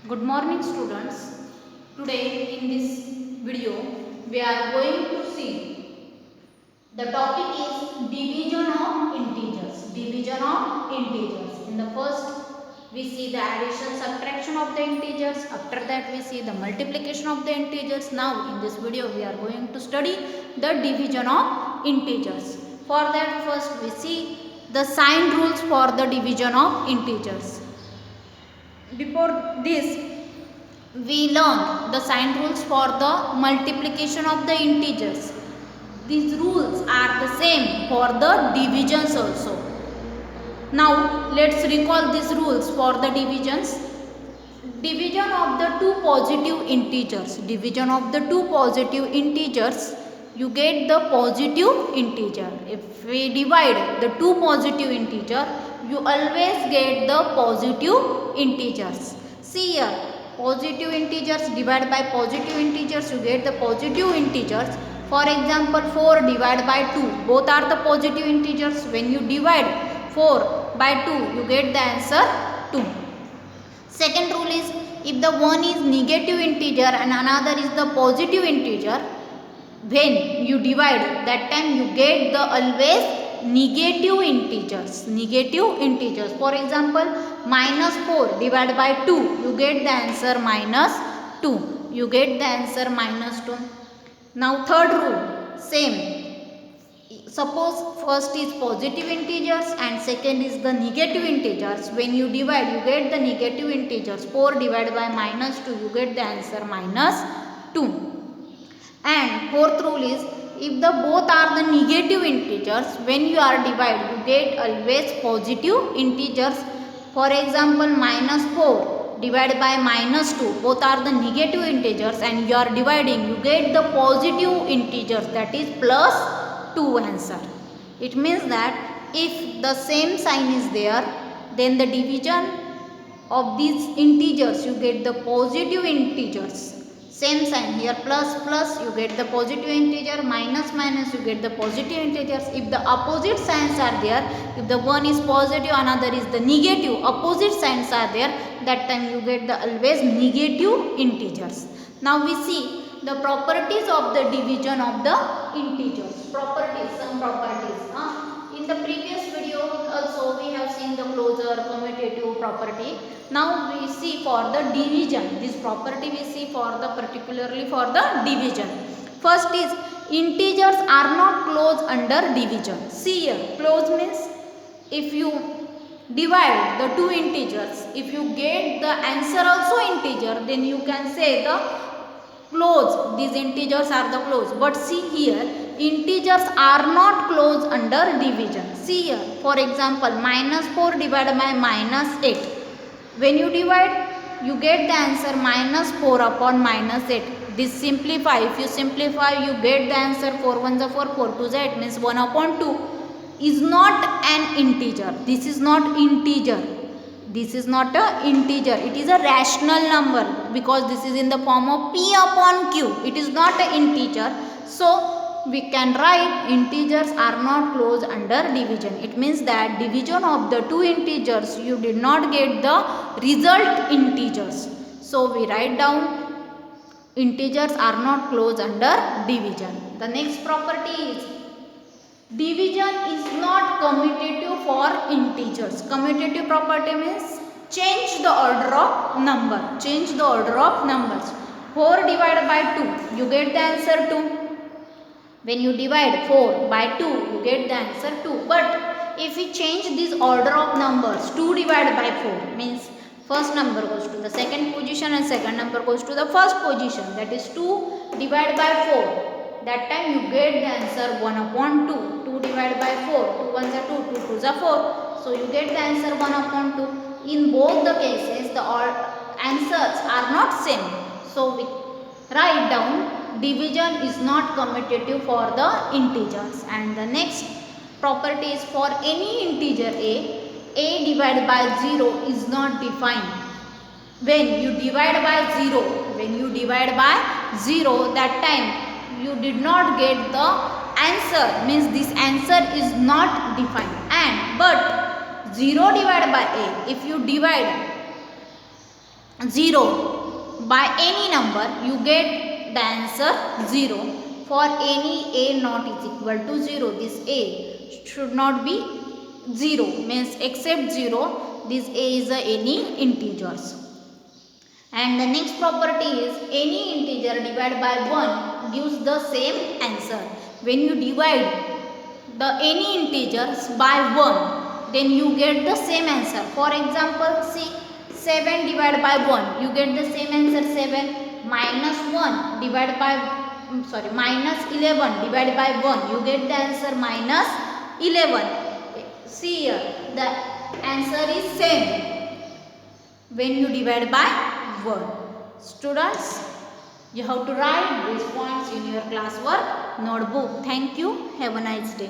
Good morning students. Today in this video we are going to see the topic is division of integers. Division of integers. In the first we see the addition subtraction of the integers. After that we see the multiplication of the integers. Now in this video we are going to study the division of integers. For that first we see the sign rules for the division of integers. Before this we learn the sign rules for the multiplication of the integers. These rules are the same for the divisions also. Now let's recall these rules for the divisions. Division of the two positive integers. Division of the two positive integers, you get the positive integer. If we divide the two positive integer, you always get the positive integers. See here, positive integers divided by positive integers, you get the positive integers. For example, 4 divided by 2, both are the positive integers. When you divide 4 by 2, you get the answer 2. Second rule is, if the one is negative integer and another is the positive integer, when you divide, that time you get the always negative integers. Negative integers. For example, minus 4 divided by 2, you get the answer minus 2. You get the answer minus 2. Now third rule, same. Suppose first is positive integers and second is the negative integers. When you divide, you get the negative integers. 4 divided by minus 2, you get the answer minus 2. And fourth rule is, if the both are the negative integers, when you are divide, you get always positive integers. For example, minus 4 divided by minus 2, both are the negative integers and you are dividing, you get the positive integers, that is plus 2 answer. It means that if the same sign is there, then the division of these integers, you get the positive integers. Same sign here, plus plus, you get the positive integer, minus minus, you get the positive integers. If the opposite signs are there, if the one is positive, another is the negative, opposite signs are there, that time you get the always negative integers. Now we see the properties of the division of the integers. Properties, some properties. In the previous video also we have seen the closure, commutative property. Now we see for the division. This property we see for the particularly for the division. First is, integers are not closed under division. See here, close means if you divide the two integers, if you get the answer also integer, then you can say the close. These integers are the close. But see here, integers are not closed under division. See here, for example, minus 4 divided by minus 8. When you divide, you get the answer minus 4 upon minus 8. This simplify. If you simplify, you get the answer 4 1 is 4, 4 2 is 8, means 1 upon 2 is not an integer. This is not integer. This is not a integer. It is a rational number because this is in the form of p upon q. It is not an integer. So we can write integers are not closed under division. It means that division of the two integers, you did not get the result integers. So we write down integers are not closed under division. The next property is, division is not commutative for integers. Commutative property means change the order of number. Change the order of numbers. 4 divided by 2, you get the answer 2. When you divide 4 by 2, you get the answer 2. But if we change this order of numbers, 2 divided by 4 means first number goes to the second position and second number goes to the first position. That is 2 divided by 4. That time you get the answer 1 upon 2. 2 divided by 4. 2 1s are 2, 2 2s are 4. So you get the answer 1 upon 2. In both the cases, the answers are not same. So we write down division is not commutative for the integers. And the next property is, for any integer a divided by 0 is not defined. When you divide by 0, that time you did not get the answer, means this answer is not defined. And but 0 divided by a, if you divide 0 by any number, you get the answer 0. For any a not is equal to 0, this a should not be 0, means except 0, this a is any integers. And the next property is any integer divided by 1 gives the same answer. When you divide the any integers by 1, then you get the same answer. For example, see, 7 divided by 1, you get the same answer 7. Minus 1 divided by, minus 11 divided by 1, you get the answer minus 11. See here, the answer is same when you divide by 1. Students, you have to write these points in your classwork notebook. Thank you. Have a nice day.